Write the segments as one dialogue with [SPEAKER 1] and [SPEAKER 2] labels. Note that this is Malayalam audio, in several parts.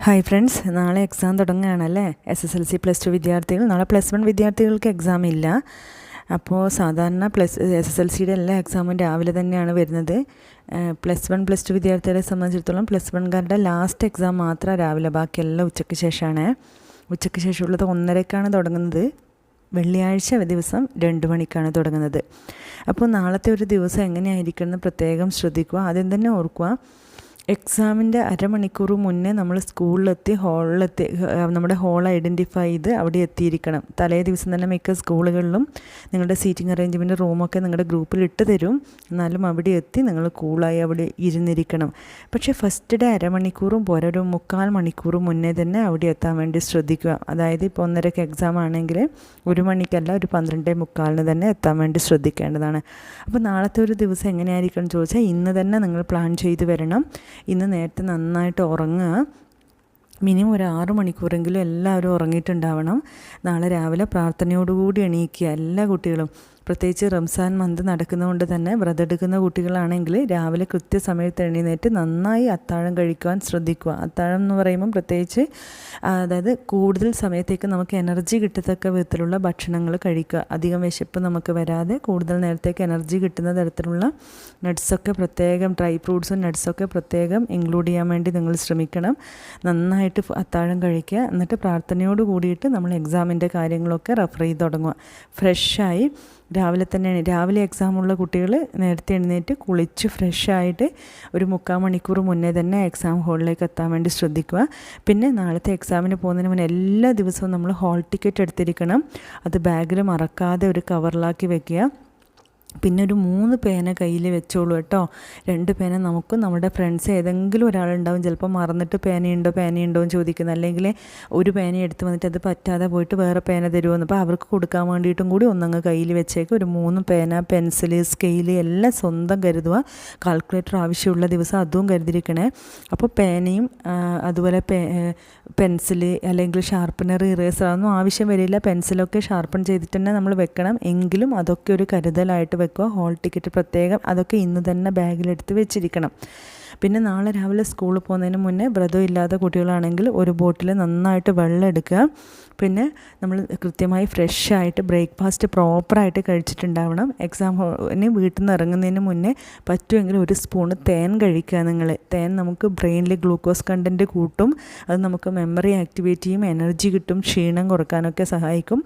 [SPEAKER 1] ഹായ് ഫ്രണ്ട്സ്, നാളെ എക്സാം തുടങ്ങുകയാണല്ലേ. SSLC +2 വിദ്യാർത്ഥികൾ, നാളെ +1 വിദ്യാർത്ഥികൾക്ക് എക്സാം ഇല്ല. അപ്പോൾ സാധാരണ SSLCയുടെ എല്ലാ എക്സാമും രാവിലെ തന്നെയാണ് വരുന്നത്. +1 +2 വിദ്യാർത്ഥികളെ സംബന്ധിച്ചിടത്തോളം +1കാരുടെ ലാസ്റ്റ് എക്സാം മാത്രം രാവിലെ, ബാക്കിയെല്ലാം ഉച്ചയ്ക്ക് ശേഷമാണ്. ഉച്ചയ്ക്ക് ശേഷമുള്ളത് 1:30ക്കാണ് തുടങ്ങുന്നത്. വെള്ളിയാഴ്ച ദിവസം 2 മണിക്കാണ് തുടങ്ങുന്നത്. അപ്പോൾ നാളത്തെ ഒരു ദിവസം എങ്ങനെയായിരിക്കണം എന്ന് പ്രത്യേകം ശ്രദ്ധിക്കുക. ആദ്യം തന്നെ ഓർക്കുക, എക്സാമിൻ്റെ അരമണിക്കൂർ മുന്നേ നമ്മൾ സ്കൂളിലെത്തി നമ്മുടെ ഹോൾ ഐഡൻറ്റിഫൈ ചെയ്ത് അവിടെ എത്തിയിരിക്കണം. തലേ ദിവസം തന്നെ മിക്ക സ്കൂളുകളിലും നിങ്ങളുടെ സീറ്റിംഗ് അറേഞ്ച്മെൻറ്റ് റൂമൊക്കെ നിങ്ങളുടെ ഗ്രൂപ്പിൽ ഇട്ട് തരും. എന്നാലും അവിടെ എത്തി നിങ്ങൾ കൂളായി അവിടെ ഇരുന്നിരിക്കണം. പക്ഷേ ഫസ്റ്റ് ഡേ അരമണിക്കൂറും പോരാ, ഒരു 3/4 മണിക്കൂർ മുന്നേ തന്നെ അവിടെ എത്താൻ വേണ്ടി ശ്രദ്ധിക്കുക. അതായത് ഇപ്പോൾ 1:30ക്ക് എക്സാം ആണെങ്കിൽ 1 മണിക്കല്ല, ഒരു 12:45 തന്നെ എത്താൻ വേണ്ടി ശ്രദ്ധിക്കേണ്ടതാണ്. അപ്പോൾ നാളത്തെ ഒരു ദിവസം എങ്ങനെയായിരിക്കണം ചോദിച്ചാൽ, ഇന്ന് തന്നെ നിങ്ങൾ പ്ലാൻ ചെയ്ത് വരണം. ഇന്ന് നേരത്തെ നന്നായിട്ട് ഉറങ്ങുക. മിനിമം ഒരു 6 മണിക്കൂറെങ്കിലും എല്ലാവരും ഉറങ്ങിയിട്ടുണ്ടാവണം. നാളെ രാവിലെ പ്രാർത്ഥനയോടുകൂടി എണീക്കുക എല്ലാ കുട്ടികളും. പ്രത്യേകിച്ച് റംസാൻ മന്ത് നടക്കുന്നതുകൊണ്ട് തന്നെ വ്രതെടുക്കുന്ന കുട്ടികളാണെങ്കിൽ രാവിലെ കൃത്യസമയത്ത് എഴുന്നേറ്റ് നന്നായി അത്താഴം കഴിക്കുവാൻ ശ്രദ്ധിക്കുക. അത്താഴം എന്ന് പറയുമ്പം പ്രത്യേകിച്ച് അതായത് കൂടുതൽ സമയത്തേക്ക് നമുക്ക് എനർജി കിട്ടത്തക്ക വിധത്തിലുള്ള ഭക്ഷണങ്ങൾ കഴിക്കുക. അധികം വിശപ്പ് നമുക്ക് വരാതെ കൂടുതൽ നേരത്തേക്ക് എനർജി കിട്ടുന്ന തരത്തിലുള്ള നട്ട്സൊക്കെ പ്രത്യേകം, ഡ്രൈ ഫ്രൂട്ട്സും നട്ട്സൊക്കെ പ്രത്യേകം ഇൻക്ലൂഡ് ചെയ്യാൻ വേണ്ടി നിങ്ങൾ ശ്രമിക്കണം. നന്നായിട്ട് അത്താഴം കഴിക്കുക. എന്നിട്ട് പ്രാർത്ഥനയോട് കൂടിയിട്ട് നമ്മൾ എക്സാമിൻ്റെ കാര്യങ്ങളൊക്കെ റെഫർ ചെയ്ത് തുടങ്ങുക. ഫ്രഷായി രാവിലെ എക്സാമുള്ള കുട്ടികൾ നേരത്തെ എഴുന്നേറ്റ് കുളിച്ച് ഫ്രഷായിട്ട് ഒരു 3/4 മണിക്കൂർ മുന്നേ തന്നെ എക്സാം ഹാളിലേക്ക് എത്താൻ വേണ്ടി ശ്രദ്ധിക്കുക. പിന്നെ നാളത്തെ എക്സാമിന് പോകുന്നതിന് മുന്നേ എല്ലാ ദിവസവും നമ്മൾ ഹാൾ ടിക്കറ്റ് എടുത്തിരിക്കണം. അത് ബാഗിൽ മറക്കാതെ ഒരു കവറിലാക്കി വെക്കുക. പിന്നെ ഒരു 3 പേന കയ്യിൽ വെച്ചോളൂ കേട്ടോ. 2 പേന നമുക്കും നമ്മുടെ ഫ്രണ്ട്സ് ഏതെങ്കിലും ഒരാളുണ്ടാവും ചിലപ്പോൾ മറന്നിട്ട് പേനയുണ്ടോ എന്ന് ചോദിക്കുന്നത്. അല്ലെങ്കിൽ ഒരു പേന എടുത്ത് വന്നിട്ട് അത് പറ്റാതെ പോയിട്ട് വേറെ പേന തരുമെന്ന്, അപ്പോൾ അവർക്ക് കൊടുക്കാൻ വേണ്ടിയിട്ടും കൂടി ഒന്നങ്ങ് കയ്യിൽ വെച്ചേക്ക്. ഒരു 3 പേന, പെൻസില്, സ്കെയില് എല്ലാം സ്വന്തം കരുതുക. കാൽക്കുലേറ്റർ ആവശ്യമുള്ള ദിവസം അതും കരുതിയിരിക്കണേ. അപ്പോൾ പേനയും അതുപോലെ പെൻസില് അല്ലെങ്കിൽ ഷാർപ്പനർ, ഇറേസർ അതൊന്നും ആവശ്യം വരില്ല. പെൻസിലൊക്കെ ഷാർപ്പൺ ചെയ്തിട്ട് തന്നെ നമ്മൾ വെക്കണം. എങ്കിലും അതൊക്കെ ഒരു കരുതലായിട്ട് വെക്കുക. ഹോൾ ടിക്കറ്റ് പ്രത്യേകം അതൊക്കെ ഇന്ന് തന്നെ ബാഗിലെടുത്ത് വെച്ചിരിക്കണം. പിന്നെ നാളെ രാവിലെ സ്കൂളിൽ പോകുന്നതിന് മുന്നേ വ്രതം ഇല്ലാത്ത കുട്ടികളാണെങ്കിൽ ഒരു ബോട്ടിൽ നന്നായിട്ട് വെള്ളം എടുക്കുക. പിന്നെ നമ്മൾ കൃത്യമായി ഫ്രഷായിട്ട് ബ്രേക്ക്ഫാസ്റ്റ് പ്രോപ്പറായിട്ട് കഴിച്ചിട്ടുണ്ടാവണം. എക്സാമിന് വീട്ടിൽ നിന്ന് ഇറങ്ങുന്നതിന് മുന്നേ പറ്റുമെങ്കിൽ ഒരു സ്പൂണ് തേൻ കഴിക്കുക. നിങ്ങൾ തേൻ നമുക്ക് ബ്രെയിനിൽ ഗ്ലൂക്കോസ് കണ്ടൻറ്റ് കൂട്ടും. അത് നമുക്ക് മെമ്മറി ആക്ടിവേറ്റ് ചെയ്യും, എനർജി കിട്ടും, ക്ഷീണം കുറക്കാനൊക്കെ സഹായിക്കും.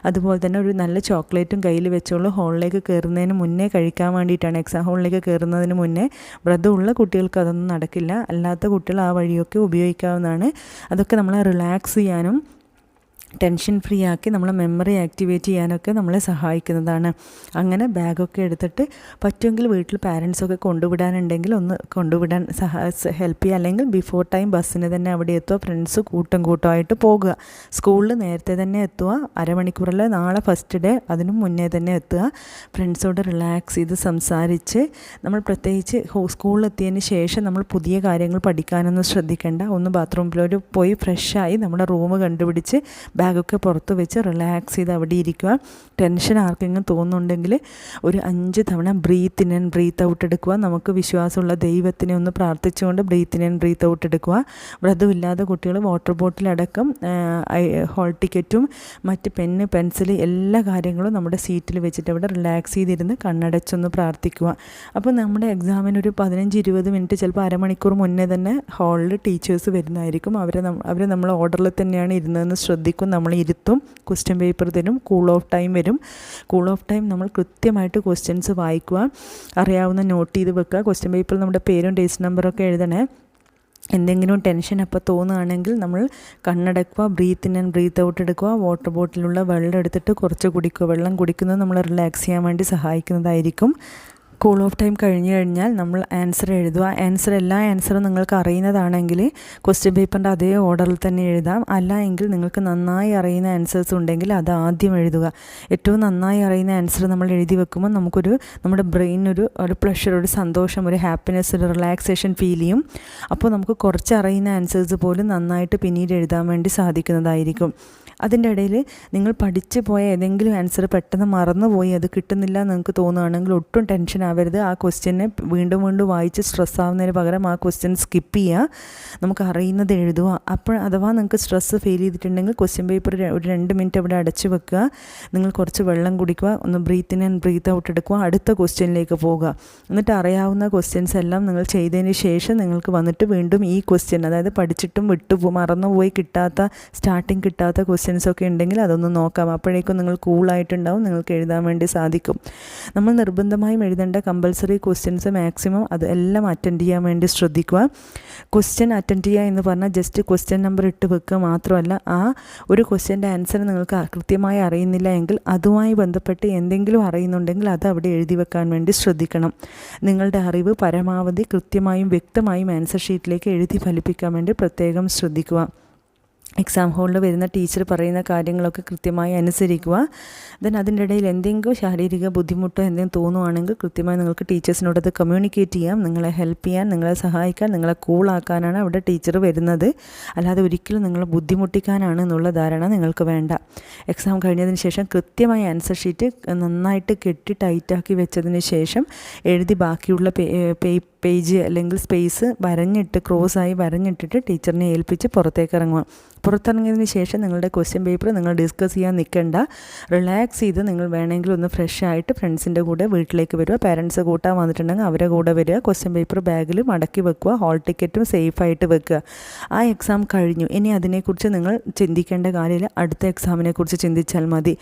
[SPEAKER 1] അതുപോലെ തന്നെ ഒരു നല്ല ചോക്ലേറ്റും കയ്യിൽ വെച്ചോളൂ. ഹോളിലേക്ക് കയറുന്നതിന് മുന്നേ കഴിക്കാൻ വേണ്ടിയിട്ടാണ്. എക്സാം ഹോളിലേക്ക് കയറുന്നതിന് മുന്നേ. വ്രതമുള്ള കുട്ടികൾക്ക് അതൊന്നും നടക്കില്ല. അല്ലാത്ത കുട്ടികൾ ആ വഴിയൊക്കെ ഉപയോഗിക്കാവുന്നതാണ്. അതൊക്കെ നമ്മളെ റിലാക്സ് ചെയ്യാനും ടെൻഷൻ ഫ്രീ ആക്കി നമ്മളെ മെമ്മറി ആക്ടിവേറ്റ് ചെയ്യാനൊക്കെ നമ്മളെ സഹായിക്കുന്നതാണ്. അങ്ങനെ ബാഗൊക്കെ എടുത്തിട്ട് പറ്റുമെങ്കിൽ വീട്ടിൽ പാരൻസൊക്കെ കൊണ്ടുവിടാനുണ്ടെങ്കിൽ ഒന്ന് കൊണ്ടുവിടാൻ ഹെൽപ്പ് ചെയ്യുക. അല്ലെങ്കിൽ ബിഫോർ ടൈം ബസ്സിന് തന്നെ അവിടെ എത്തുക. ഫ്രണ്ട്സ് കൂട്ടമായിട്ട് പോകുക. സ്കൂളിൽ നേരത്തെ തന്നെ എത്തുക. അരമണിക്കൂറല്ല, നാളെ ഫസ്റ്റ് ഡേ, അതിനും മുന്നേ തന്നെ എത്തുക. ഫ്രണ്ട്സോട് റിലാക്സ് ചെയ്ത് സംസാരിച്ച് നമ്മൾ പ്രത്യേകിച്ച് സ്കൂളിലെത്തിയതിന് ശേഷം നമ്മൾ പുതിയ കാര്യങ്ങൾ പഠിക്കാനൊന്നും ശ്രദ്ധിക്കേണ്ട. ഒന്ന് ബാത്റൂമിലൊരു പോയി ഫ്രഷായി നമ്മുടെ റൂം കണ്ടുപിടിച്ച് ബാഗൊക്കെ പുറത്ത് വെച്ച് റിലാക്സ് ചെയ്ത് അവിടെ ഇരിക്കുക. ടെൻഷൻ ആർക്കെങ്കിലും തോന്നുന്നുണ്ടെങ്കിൽ ഒരു 5 തവണ breath in and breath out എടുക്കുക. നമുക്ക് വിശ്വാസമുള്ള ദൈവത്തിനെ ഒന്ന് പ്രാർത്ഥിച്ചുകൊണ്ട് breath in and breath out എടുക്കുക. വ്രതമില്ലാത്ത കുട്ടികൾ വാട്ടർ ബോട്ടിലടക്കം ഹോൾ ടിക്കറ്റും മറ്റ് പെന്ന്, പെൻസില് എല്ലാ കാര്യങ്ങളും നമ്മുടെ സീറ്റിൽ വെച്ചിട്ട് അവിടെ റിലാക്സ് ചെയ്തിരുന്ന് കണ്ണടച്ചൊന്ന് പ്രാർത്ഥിക്കുക. അപ്പോൾ നമ്മുടെ എക്സാമിന് ഒരു 15-20 മിനിറ്റ്, ചിലപ്പോൾ അരമണിക്കൂർ മുന്നേ തന്നെ ഹാളിൽ ടീച്ചേഴ്സ് വരുന്നതായിരിക്കും. അവർ നമ്മൾ ഓർഡറിൽ തന്നെയാണ് ഇരുന്നതെന്ന് ശ്രദ്ധിക്കും. നമ്മൾ ഇരുത്തും. ക്വസ്റ്റ്യൻ പേപ്പർ തരും. കൂൾ ഓഫ് ടൈം വരും. കൂൾ ഓഫ് ടൈം നമ്മൾ കൃത്യമായിട്ട് ക്വസ്റ്റ്യൻസ് വായിക്കുക. അറിയാവുന്ന നോട്ട് ചെയ്ത് വെക്കുക. ക്വസ്റ്റ്യൻ പേപ്പറിൽ നമ്മുടെ പേരും രജിസ്റ്റർ നമ്പറൊക്കെ എഴുതണേ. എന്തെങ്കിലും ടെൻഷൻ അപ്പോൾ തോന്നുകയാണെങ്കിൽ നമ്മൾ കണ്ണടക്കുക, breathe in and breath out എടുക്കുക. വാട്ടർ ബോട്ടിലുള്ള വെള്ളം എടുത്തിട്ട് കുറച്ച് കുടിക്കുക. വെള്ളം കുടിക്കുന്നത് നമ്മൾ റിലാക്സ് ചെയ്യാൻ വേണ്ടി സഹായിക്കുന്നതായിരിക്കും. കൂൾ ഓഫ് ടൈം കഴിഞ്ഞ് കഴിഞ്ഞാൽ നമ്മൾ ആൻസർ എഴുതുക. എല്ലാ ആൻസറും നിങ്ങൾക്ക് അറിയുന്നതാണെങ്കിൽ ക്വസ്റ്റ്യൻ പേപ്പറിൻ്റെ അതേ ഓർഡറിൽ തന്നെ എഴുതാം. അല്ല എങ്കിൽ നിങ്ങൾക്ക് നന്നായി അറിയുന്ന ആൻസേഴ്സ് ഉണ്ടെങ്കിൽ അത് ആദ്യം എഴുതുക. ഏറ്റവും നന്നായി അറിയുന്ന ആൻസർ നമ്മൾ എഴുതി വെക്കുമ്പോൾ നമ്മുടെ ബ്രെയിനൊരു പ്ലഷർ, ഒരു സന്തോഷം, ഒരു ഹാപ്പിനെസ്, ഒരു റിലാക്സേഷൻ ഫീൽ ചെയ്യും. അപ്പോൾ നമുക്ക് കുറച്ച് അറിയുന്ന ആൻസേഴ്സ് പോലും നന്നായിട്ട് പിന്നീട് എഴുതാൻ വേണ്ടി സാധിക്കുന്നതായിരിക്കും. അതിൻ്റെ ഇടയിൽ നിങ്ങൾ പഠിച്ചു പോയ ഏതെങ്കിലും ആൻസർ പെട്ടെന്ന് മറന്നുപോയി അത് കിട്ടുന്നില്ല എന്ന് നിങ്ങൾക്ക് തോന്നുകയാണെങ്കിൽ ഒട്ടും ടെൻഷൻ ആവരുത്. ആ ക്വസ്റ്റ്യനെ വീണ്ടും വീണ്ടും വായിച്ച് സ്ട്രെസ് ആവുന്നതിന് പകരം ആ ക്വസ്റ്റ്യൻ സ്കിപ്പ് ചെയ്യുക, നമുക്ക് അറിയുന്നത് എഴുതുക. അപ്പോൾ അഥവാ നിങ്ങൾക്ക് സ്ട്രെസ്സ് ഫീൽ ചെയ്തിട്ടുണ്ടെങ്കിൽ ക്വസ്റ്റ്യൻ പേപ്പർ ഒരു 2 മിനിറ്റ് അവിടെ അടച്ചു വെക്കുക, നിങ്ങൾ കുറച്ച് വെള്ളം കുടിക്കുക, ഒന്ന് breath in and breath out എടുക്കുക, അടുത്ത ക്വസ്റ്റ്യനിലേക്ക് പോകുക. എന്നിട്ട് അറിയാവുന്ന ക്വസ്റ്റ്യൻസ് എല്ലാം നിങ്ങൾ ചെയ്തതിന് ശേഷം നിങ്ങൾക്ക് വന്നിട്ട് വീണ്ടും ഈ ക്വസ്റ്റ്യൻ, അതായത് പഠിച്ചിട്ടും മറന്നുപോയി സ്റ്റാർട്ടിങ് കിട്ടാത്ത ക്വസ്റ്റ്യൻസൊക്കെ ഉണ്ടെങ്കിൽ അതൊന്ന് നോക്കാം. അപ്പോഴേക്കും നിങ്ങൾ കൂളായിട്ടുണ്ടാവും, നിങ്ങൾക്ക് എഴുതാൻ വേണ്ടി സാധിക്കും. നമ്മൾ നിർബന്ധമായും എഴുതേണ്ട കമ്പൽസറി ക്വസ്റ്റ്യൻസ് മാക്സിമം അത് എല്ലാം അറ്റൻഡ് ചെയ്യാൻ വേണ്ടി ശ്രദ്ധിക്കുക. ക്വസ്റ്റ്യൻ അറ്റൻഡ് ചെയ്യുക എന്ന് പറഞ്ഞാൽ ജസ്റ്റ് ക്വസ്റ്റ്യൻ നമ്പർ ഇട്ട് വെക്കുക മാത്രമല്ല, ആ ഒരു ക്വസ്റ്റ്യൻ്റെ ആൻസർ നിങ്ങൾക്ക് കൃത്യമായി അറിയുന്നില്ല എങ്കിൽ അതുമായി ബന്ധപ്പെട്ട് എന്തെങ്കിലും അറിയുന്നുണ്ടെങ്കിൽ അത് അവിടെ എഴുതി വെക്കാൻ വേണ്ടി ശ്രദ്ധിക്കണം. നിങ്ങളുടെ അറിവ് പരമാവധി കൃത്യമായും വ്യക്തമായും ആൻസർ ഷീറ്റിലേക്ക് എഴുതി ഫലിപ്പിക്കാൻ വേണ്ടി പ്രത്യേകം ശ്രദ്ധിക്കുക. എക്സാം ഹോളിൽ വരുന്ന ടീച്ചർ പറയുന്ന കാര്യങ്ങളൊക്കെ കൃത്യമായി അനുസരിക്കുക. ദെൻ അതിൻ്റെ ഇടയിൽ എന്തെങ്കിലും ശാരീരിക ബുദ്ധിമുട്ടോ എന്തെങ്കിലും തോന്നുവാണെങ്കിൽ കൃത്യമായി നിങ്ങൾക്ക് ടീച്ചേഴ്സിനോട് അത് കമ്മ്യൂണിക്കേറ്റ് ചെയ്യാം. നിങ്ങളെ ഹെൽപ്പ് ചെയ്യാൻ, നിങ്ങളെ സഹായിക്കാൻ, നിങ്ങളെ കൂളാക്കാനാണ് അവിടെ ടീച്ചർ വരുന്നത്. അല്ലാതെ ഒരിക്കലും നിങ്ങളെ ബുദ്ധിമുട്ടിക്കാനാണ് എന്നുള്ള ധാരണ നിങ്ങൾക്ക് വേണ്ട. എക്സാം കഴിഞ്ഞതിന് ശേഷം കൃത്യമായി ആൻസർ ഷീറ്റ് നന്നായിട്ട് കെട്ടി ടൈറ്റാക്കി വെച്ചതിന് ശേഷം എഴുതി ബാക്കിയുള്ള പേജ് അല്ലെങ്കിൽ സ്പേസ് വരഞ്ഞിട്ട് ക്രോസായി വരഞ്ഞിട്ടിട്ട് ടീച്ചറിനെ ഏൽപ്പിച്ച് പുറത്തേക്ക് ഇറങ്ങുക. പുറത്തിറങ്ങിയതിന് ശേഷം നിങ്ങളുടെ ക്വസ്റ്റ്യൻ പേപ്പർ നിങ്ങൾ ഡിസ്കസ് ചെയ്യാൻ നിൽക്കേണ്ട, റിലാക്സ് ചെയ്ത് നിങ്ങൾ വേണമെങ്കിൽ ഒന്ന് ഫ്രഷ് ആയിട്ട് ഫ്രണ്ട്സിൻ്റെ കൂടെ വീട്ടിലേക്ക് വരിക. പാരൻസ് കൂട്ടാൻ വന്നിട്ടുണ്ടെങ്കിൽ അവരെ കൂടെ വരിക. ക്വസ്റ്റ്യൻ പേപ്പർ ബാഗിൽ മടക്കി വെക്കുക, ഹാൾ ടിക്കറ്റും സേഫായിട്ട് വെക്കുക. ആ എക്സാം കഴിഞ്ഞു. ഇനി അതിനെക്കുറിച്ച് നിങ്ങൾ ചിന്തിക്കേണ്ട കാര്യമില്ല, അടുത്ത എക്സാമിനെ കുറിച്ച് ചിന്തിച്ചാൽ മതി.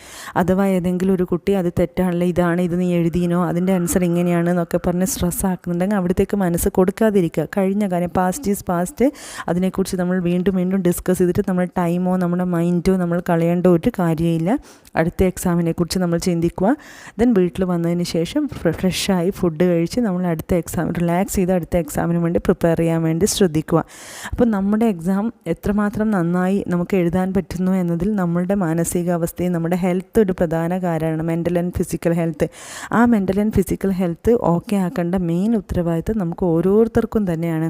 [SPEAKER 1] അഥവാ ഏതെങ്കിലും ഒരു കുട്ടി അത് തെറ്റാണല്ലോ, ഇത് നീ എഴുതിനോ, അതിൻ്റെ ആൻസർ ഇങ്ങനെയാണ് എന്നൊക്കെ പറഞ്ഞ് സ്ട്രെസ് ആക്കുന്നുണ്ടെങ്കിൽ അവിടത്തേക്ക് മനസ്സ് കൊടുക്കാതിരിക്കുക. കഴിഞ്ഞ കാര്യം പാസ്റ്റ് ഈസ് പാസ്റ്റ്, അതിനെക്കുറിച്ച് നമ്മൾ വീണ്ടും വീണ്ടും ഡിസ്കസ് ചെയ്തിട്ട് നമ്മുടെ ടൈമോ നമ്മുടെ മൈൻഡോ നമ്മൾ കളയേണ്ട ഒരു കാര്യമില്ല. അടുത്ത എക്സാമിനെ കുറിച്ച് നമ്മൾ ചിന്തിക്കുക. ദെൻ വീട്ടിൽ വന്നതിന് ശേഷം ഫ്രഷായി ഫുഡ് കഴിച്ച് നമ്മൾ അടുത്ത എക്സാം റിലാക്സ് ചെയ്ത് അടുത്ത എക്സാമിന് വേണ്ടി പ്രിപ്പയർ ചെയ്യാൻ വേണ്ടി ശ്രദ്ധിക്കുക. അപ്പോൾ നമ്മുടെ എക്സാം എത്രമാത്രം നന്നായി നമുക്ക് എഴുതാൻ പറ്റുന്നു എന്നതിൽ നമ്മളുടെ മാനസികാവസ്ഥയും നമ്മുടെ ഹെൽത്ത് ഒരു പ്രധാന കാര്യമാണ്. Mental and physical health. ആ mental and physical health okay ആക്കേണ്ട മെയിൻ ഉത്തരവാദിത്തം നമുക്ക് ഓരോരുത്തർക്കും തന്നെയാണ്.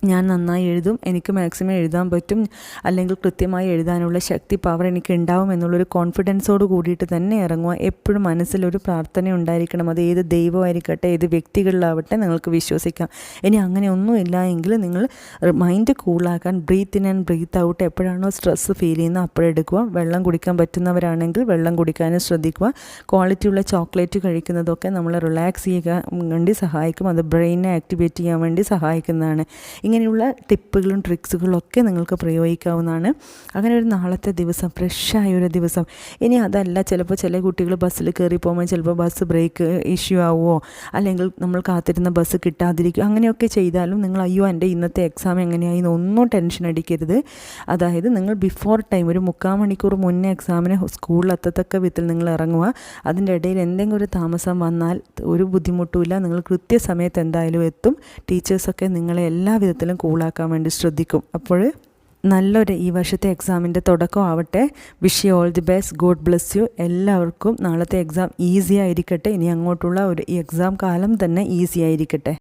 [SPEAKER 1] ഞാൻ നന്നായി എഴുതും, എനിക്ക് മാക്സിമം എഴുതാൻ പറ്റും, അല്ലെങ്കിൽ കൃത്യമായി എഴുതാനുള്ള ശക്തി പവർ എനിക്ക് ഉണ്ടാവും എന്നുള്ളൊരു കോൺഫിഡൻസോട് കൂടിയിട്ട് തന്നെ ഇറങ്ങുക. എപ്പോഴും മനസ്സിലൊരു പ്രാർത്ഥന ഉണ്ടായിരിക്കണം. അത് ഏത് ദൈവമായിരിക്കട്ടെ, ഏത് വ്യക്തികളിലാവട്ടെ, നിങ്ങൾക്ക് വിശ്വസിക്കാം. ഇനി അങ്ങനെ ഒന്നുമില്ല എങ്കിൽ നിങ്ങൾ മൈൻഡ് കൂളാക്കാൻ breathe in and breath out എപ്പോഴാണോ സ്ട്രെസ്സ് ഫീൽ ചെയ്യുന്നത് അപ്പോഴെടുക്കുക. വെള്ളം കുടിക്കാൻ പറ്റുന്നവരാണെങ്കിൽ വെള്ളം കുടിക്കാനും ശ്രദ്ധിക്കുക. ക്വാളിറ്റിയുള്ള ചോക്ലേറ്റ് കഴിക്കുന്നതൊക്കെ നമ്മളെ റിലാക്സ് ചെയ്യാൻ വേണ്ടി സഹായിക്കും. അത് ബ്രെയിനെ ആക്ടിവേറ്റ് ചെയ്യാൻ വേണ്ടി സഹായിക്കുന്നതാണ്. ഇങ്ങനെയുള്ള ടിപ്പുകളും ട്രിക്സുകളും ഒക്കെ നിങ്ങൾക്ക് പ്രയോഗിക്കാവുന്നതാണ്. അങ്ങനെ ഒരു നാളത്തെ ദിവസം ഫ്രഷായൊരു ദിവസം. ഇനി അതല്ല, ചിലപ്പോൾ ചില കുട്ടികൾ ബസ്സിൽ കയറി പോകുമ്പോൾ ചിലപ്പോൾ ബസ് ബ്രേക്ക് ഇഷ്യൂ ആവുമോ, അല്ലെങ്കിൽ നമ്മൾ കാത്തിരുന്ന ബസ് കിട്ടാതിരിക്കും, അങ്ങനെയൊക്കെ ചെയ്താലും നിങ്ങൾ അയ്യോ എൻ്റെ ഇന്നത്തെ എക്സാം എങ്ങനെയായി ഒന്നും ടെൻഷൻ അടിക്കരുത്. അതായത് നിങ്ങൾ ബിഫോർ ടൈം ഒരു 3/4 മണിക്കൂർ മുന്നേ എക്സാമിന് സ്കൂളിൽ എത്തത്തക്ക വിധത്തിൽ നിങ്ങൾ ഇറങ്ങുക. അതിൻ്റെ ഇടയിൽ എന്തെങ്കിലും ഒരു താമസം വന്നാൽ ഒരു ബുദ്ധിമുട്ടുമില്ല, നിങ്ങൾ കൃത്യസമയത്ത് എന്തായാലും എത്തും. ടീച്ചേഴ്സൊക്കെ നിങ്ങളെ എല്ലാ വിധത്തിലും കൂളാക്കാൻ വേണ്ടി ശ്രദ്ധിക്കും. അപ്പോൾ നല്ലൊരു ഈ വർഷത്തെ എക്സാമിൻ്റെ തുടക്കം ആവട്ടെ. Wish you all the best. God bless you. എല്ലാവർക്കും നാളത്തെ എക്സാം ഈസി ആയിരിക്കട്ടെ. ഇനി അങ്ങോട്ടുള്ള ഒരു ഈ എക്സാം കാലം തന്നെ ഈസി ആയിരിക്കട്ടെ.